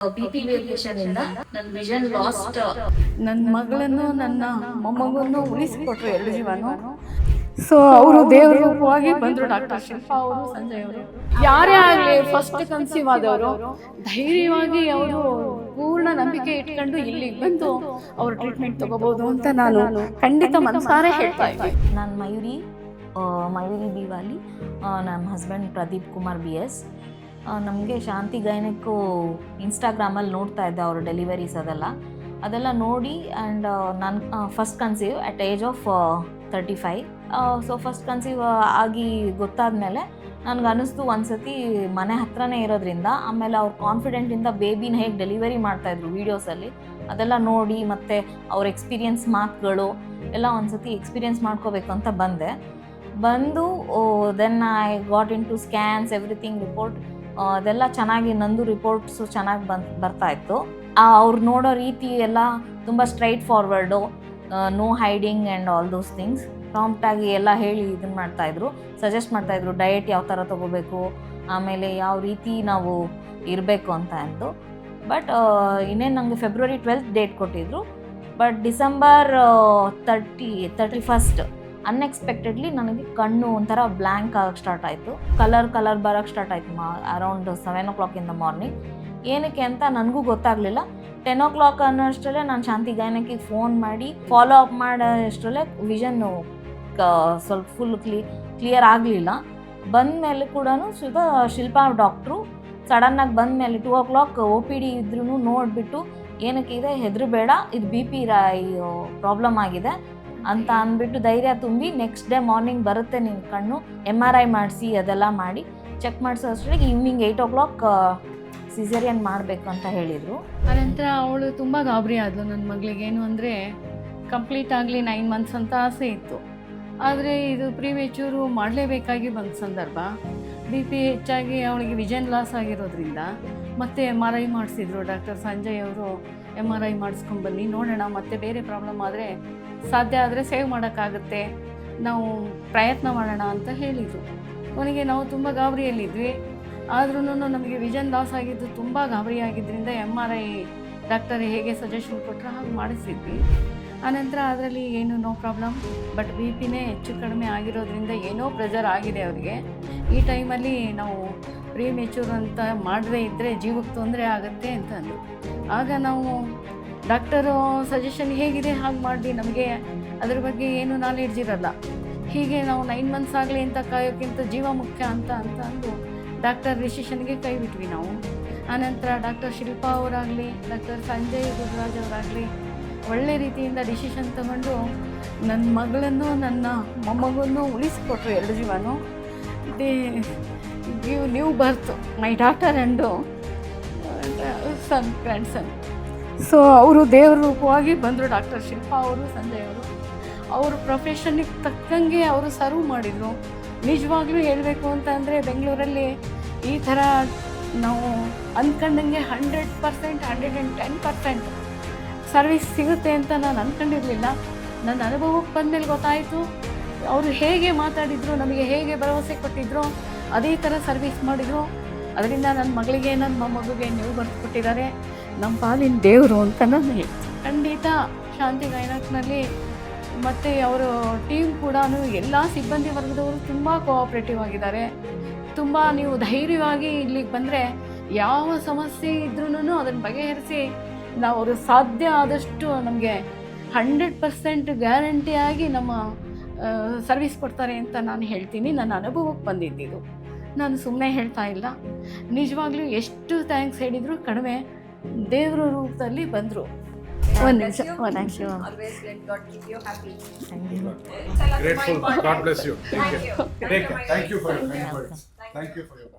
BP variation ಇಂದ ನನ್ನ vision last. ನನ್ನ ಮಗಳನ್ನು ನನ್ನ ಮೊಮ್ಮಗನ್ನು ಉಳಿಸಿಕೊಟ್ರು ಎರಡು ಜೀವನು. ಸೊ ಅವರು ದೇವ್ರ ರೂಪವಾಗಿ ಬಂದರು. ಡಾಕ್ಟರ್ ಶಿಲ್ಪಾ ಅವರು, ಸಂಜಯ್ ಅವರು, ಯಾರೇ ಆಗಲಿ ಫಸ್ಟ್ ಕನ್ಸೀವ್ ಆದವರು ಧೈರ್ಯವಾಗಿ ಅವರು ಪೂರ್ಣ ನಂಬಿಕೆ ಇಟ್ಕೊಂಡು ಇಲ್ಲಿಗೆ ಬಂದು ಅವರು ಟ್ರೀಟ್ಮೆಂಟ್ ತಗೋಬಹುದು ಅಂತ ನಾನು ಖಂಡಿತ ಮನಸಾರೆ ಹೇಳ್ತಾ ಇದ್ದೀನಿ. ನಾನು ಮಯೂರಿ ಬಿವಾಲಿ, ನಮ್ಮ ಹಸ್ಬೆಂಡ್ ಪ್ರದೀಪ್ ಕುಮಾರ್ BS. ನಮಗೆ ಶಾಂತಿ ಗೈನಕ್ಕು ಇನ್ಸ್ಟಾಗ್ರಾಮಲ್ಲಿ ನೋಡ್ತಾ ಇದ್ದೆ ಅವರು ಡೆಲಿವರೀಸ್ ಅದೆಲ್ಲ ನೋಡಿ. ಆ್ಯಂಡ್ ನಾನು first conceive at age of 35. So first conceive ಆಗಿ ಗೊತ್ತಾದಮೇಲೆ ನನಗೆ ಅನ್ನಿಸ್ತು ಒಂದ್ಸತಿ ಮನೆ ಹತ್ರನೇ ಇರೋದ್ರಿಂದ, ಆಮೇಲೆ ಅವ್ರು ಕಾನ್ಫಿಡೆಂಟಿಂದ ಬೇಬಿನ ಹೇಗೆ ಡೆಲಿವರಿ ಮಾಡ್ತಾಯಿದ್ರು ವೀಡಿಯೋಸಲ್ಲಿ ಅದೆಲ್ಲ ನೋಡಿ, ಮತ್ತು ಅವ್ರ ಎಕ್ಸ್ಪೀರಿಯನ್ಸ್ ಮಾತುಗಳು ಎಲ್ಲ ಒಂದ್ಸತಿ ಎಕ್ಸ್ಪೀರಿಯನ್ಸ್ ಮಾಡ್ಕೋಬೇಕು ಅಂತ ಬಂದು then I got into scans everything report. ಅದೆಲ್ಲ ಚೆನ್ನಾಗಿ, ನಂದು ರಿಪೋರ್ಟ್ಸು ಚೆನ್ನಾಗಿ ಬರ್ತಾಯಿತ್ತು. ಅವ್ರು ನೋಡೋ ರೀತಿ ಎಲ್ಲ ತುಂಬ straightforward, no hiding and all those things. ಪ್ರಾಂಪ್ಟಾಗಿ ಎಲ್ಲ ಹೇಳಿ ಇದನ್ನು ಮಾಡ್ತಾಯಿದ್ರು, ಸಜೆಸ್ಟ್ ಮಾಡ್ತಾಯಿದ್ರು ಡಯಟ್ ಯಾವ ಥರ ತೊಗೋಬೇಕು, ಆಮೇಲೆ ಯಾವ ರೀತಿ ನಾವು ಇರಬೇಕು ಅಂತ ಅಂದು. ಬಟ್ ಇನ್ನೇನು ನನಗೆ ಫೆಬ್ರವರಿ 12th ಡೇಟ್ ಕೊಟ್ಟಿದ್ರು. ಬಟ್ ಡಿಸೆಂಬರ್ 31st ಅನ್ಎಕ್ಸ್ಪೆಕ್ಟೆಡ್ಲಿ ನನಗೆ ಕಣ್ಣು ಒಂಥರ ಬ್ಲ್ಯಾಂಕ್ ಆಗಕ್ಕೆ ಸ್ಟಾರ್ಟ್ ಆಯಿತು. ಕಲರ್ ಬರೋಕ್ಕೆ ಸ್ಟಾರ್ಟ್ ಆಯಿತು around 7 o'clock in the morning. ಏನಕ್ಕೆ ಅಂತ ನನಗೂ ಗೊತ್ತಾಗಲಿಲ್ಲ. 10 o'clock ಅನ್ನೋಷ್ಟರಲ್ಲೇ ನಾನು ಶಾಂತಿ ಗೈನಕಿಗೆ ಫೋನ್ ಮಾಡಿ ಫಾಲೋ ಅಪ್ ಮಾಡೋಷ್ಟರಲ್ಲೇ ವಿಷನ್ನು ಸ್ವಲ್ಪ ಫುಲ್ ಕ್ಲಿಯರ್ ಆಗಲಿಲ್ಲ. ಬಂದಮೇಲೆ ಕೂಡ ಶಿಲ್ಪಾ ಡಾಕ್ಟ್ರು ಸಡನ್ನಾಗಿ ಬಂದಮೇಲೆ 2 o'clock OPD ಇದ್ರೂ ನೋಡಿಬಿಟ್ಟು ಏನಕ್ಕಿದೆ ಹೆದರಬೇಡ, ಇದು BP ಪ್ರಾಬ್ಲಮ್ ಆಗಿದೆ ಅಂತ ಅಂದ್ಬಿಟ್ಟು ಧೈರ್ಯ ತುಂಬಿ ನೆಕ್ಸ್ಟ್ ಡೇ ಮಾರ್ನಿಂಗ್ ಬರುತ್ತೆ ನಿನ್ನ ಕಣ್ಣು, MRI ಮಾಡಿಸಿ ಅದೆಲ್ಲ ಮಾಡಿ ಚೆಕ್ ಮಾಡಿಸೋ ಅಷ್ಟರಲ್ಲಿ ಈವ್ನಿಂಗ್ 8 o'clock ಸಿಸೇರಿಯನ್ ಮಾಡಬೇಕು ಅಂತ ಹೇಳಿದರು. ಅನಂತರ ಅವಳು ತುಂಬ ಗಾಬರಿ ಆದಳು. ನನ್ನ ಮಗಳಿಗೆ ಏನು ಅಂದರೆ ಕಂಪ್ಲೀಟ್ ಆಗಲಿ 9 months ಅಂತ ಆಸೆ ಇತ್ತು. ಆದರೆ ಇದು ಪ್ರಿಮೇಚೂರು ಮಾಡಲೇಬೇಕಾಗಿ ಬಂದ ಸಂದರ್ಭ. BP ಹೆಚ್ಚಾಗಿ ಅವಳಿಗೆ ವಿಷನ್ ಲಾಸ್ ಆಗಿರೋದ್ರಿಂದ ಮತ್ತೆ MRI ಮಾಡಿಸಿದ್ರು ಡಾಕ್ಟರ್ ಸಂಜಯ್ ಅವರು. MRI ಮಾಡಿಸ್ಕೊಂಡು ಬನ್ನಿ ನೋಡೋಣ, ಮತ್ತೆ ಬೇರೆ ಪ್ರಾಬ್ಲಮ್ ಆದರೆ ಸಾಧ್ಯ ಆದರೆ ಸೇವ್ ಮಾಡೋಕ್ಕಾಗುತ್ತೆ, ನಾವು ಪ್ರಯತ್ನ ಮಾಡೋಣ ಅಂತ ಹೇಳಿದರು. ಅವನಿಗೆ ನಾವು ತುಂಬ ಗಾಬರಿಯಲ್ಲಿದ್ವಿ. ಆದ್ರೂ ನಮಗೆ ವಿಷನ್ ಲಾಸ್ ಆಗಿದ್ದು ತುಂಬ ಗಾಬರಿ ಆಗಿದ್ದರಿಂದ MRI ಡಾಕ್ಟರ್ ಹೇಗೆ ಸಜೆಷನ್ ಕೊಟ್ಟರೆ ಹಾಗೆ ಮಾಡಿಸಿದ್ವಿ. ಆನಂತರ ಅದರಲ್ಲಿ ಏನು ನೋ ಪ್ರಾಬ್ಲಮ್, ಬಟ್ BPನೇ ಹೆಚ್ಚು ಕಡಿಮೆ ಆಗಿರೋದ್ರಿಂದ ಏನೋ ಪ್ರೆಷರ್ ಆಗಿದೆ ಅವರಿಗೆ. ಈ ಟೈಮಲ್ಲಿ ನಾವು ಪ್ರೀಮೆಚೂರ್ ಅಂತ ಮಾಡದೇ ಇದ್ದರೆ ಜೀವಕ್ಕೆ ತೊಂದರೆ ಆಗುತ್ತೆ ಅಂತ ಅಂದರು. ಆಗ ನಾವು ಡಾಕ್ಟರು ಸಜೆಷನ್ ಹೇಗಿದೆ ಹಾಗೆ ಮಾಡಿ, ನಮಗೆ ಅದ್ರ ಬಗ್ಗೆ ಏನು ನಾಲೆಡ್ಜ್ ಇರಲ್ಲ. ಹೀಗೆ ನಾವು 9 months ಆಗಲಿ ಅಂತ ಕಾಯೋಕ್ಕಿಂತ ಜೀವ ಮುಖ್ಯ ಅಂತ ಅಂದು ಡಾಕ್ಟರ್ ಡಿಸಿಷನ್ಗೆ ಕೈ ಬಿಟ್ವಿ ನಾವು. ಆನಂತರ ಡಾಕ್ಟರ್ ಶಿಲ್ಪಾ ಅವರಾಗಲಿ, ಡಾಕ್ಟರ್ ಸಂಜಯ್ ಗುರುರಾಜ್ ಅವರಾಗಲಿ ಒಳ್ಳೆ ರೀತಿಯಿಂದ ಡಿಸಿಷನ್ ತಗೊಂಡು ನನ್ನ ಮಗಳನ್ನು ನನ್ನ ಮೊಮ್ಮಗನ್ನು ಉಳಿಸಿಕೊಟ್ರು ಎರಡು ಜೀವನು. New birth my daughter and son grandson. So ಅವರು ದೇವ್ರ ರೂಪವಾಗಿ ಬಂದರು ಡಾಕ್ಟರ್ ಶಿಲ್ಪಾ ಅವರು, ಸಂಜಯ್ ಅವರು. ಅವರು ಪ್ರೊಫೆಷನ್ನಿಗೆ ತಕ್ಕಂಗೆ ಅವರು ಸರ್ವ್ ಮಾಡಿದರು. ನಿಜವಾಗ್ಲೂ ಹೇಳಬೇಕು ಅಂತ ಅಂದರೆ ಬೆಂಗಳೂರಲ್ಲಿ ಈ ಥರ ನಾವು ಅಂದ್ಕೊಂಡಂಗೆ 100%, 110% ಸರ್ವಿಸ್ ಸಿಗುತ್ತೆ ಅಂತ ನಾನು ಅಂದ್ಕೊಂಡಿರಲಿಲ್ಲ. ನನ್ನ ಅನುಭವಕ್ಕೆ ಬಂದಮೇಲೆ ಗೊತ್ತಾಯಿತು. ಅವರು ಹೇಗೆ ಮಾತಾಡಿದರು, ನಮಗೆ ಹೇಗೆ ಭರವಸೆ ಕೊಟ್ಟಿದ್ರು, ಅದೇ ಥರ ಸರ್ವಿಸ್ ಮಾಡಿದರು. ಅದರಿಂದ ನನ್ನ ಮಗಳಿಗೆ, ನನ್ನ ಮೊಮ್ಮಗುಗೆ ನೀವು ಬರ್ಕೊಟ್ಟಿದ್ದಾರೆ, ನಮ್ಮ ಪಾಲಿನ ದೇವರು ಅಂತ ನಾನು ಹೇಳ್ತೀನಿ. ಖಂಡಿತ ಶಾಂತಿ ಗೈನಕ್ನಲ್ಲಿ ಮತ್ತು ಅವರು ಟೀಮ್ ಕೂಡ ಎಲ್ಲ ಸಿಬ್ಬಂದಿ ವರ್ಗದವರು ತುಂಬ ಕೋಆಪ್ರೇಟಿವ್ ಆಗಿದ್ದಾರೆ. ತುಂಬ ನೀವು ಧೈರ್ಯವಾಗಿ ಇಲ್ಲಿಗೆ ಬಂದರೆ ಯಾವ ಸಮಸ್ಯೆ ಇದ್ರೂ ಅದನ್ನು ಬಗೆಹರಿಸಿ ನಾವು ಅವರು ಸಾಧ್ಯ ಆದಷ್ಟು ನಮಗೆ 100% ಗ್ಯಾರಂಟಿಯಾಗಿ ನಮ್ಮ ಸರ್ವಿಸ್ ಕೊಡ್ತಾರೆ ಅಂತ ನಾನು ಹೇಳ್ತೀನಿ. ನನ್ನ ಅನುಭವಕ್ಕೆ ಬಂದಿದ್ದು, ನಾನು ಸುಮ್ಮನೆ ಹೇಳ್ತಾ ಇಲ್ಲ. ನಿಜವಾಗ್ಲೂ ಎಷ್ಟು ಥ್ಯಾಂಕ್ಸ್ ಹೇಳಿದರೂ ಕಡಿಮೆ. ದೇವರ ರೂಪದಲ್ಲಿ ಬಂದರು. ಒಂದು ನಿಮಿಷ. Thank you. Grateful. God bless you. Take care. Thank you for your kind words. Thank you for your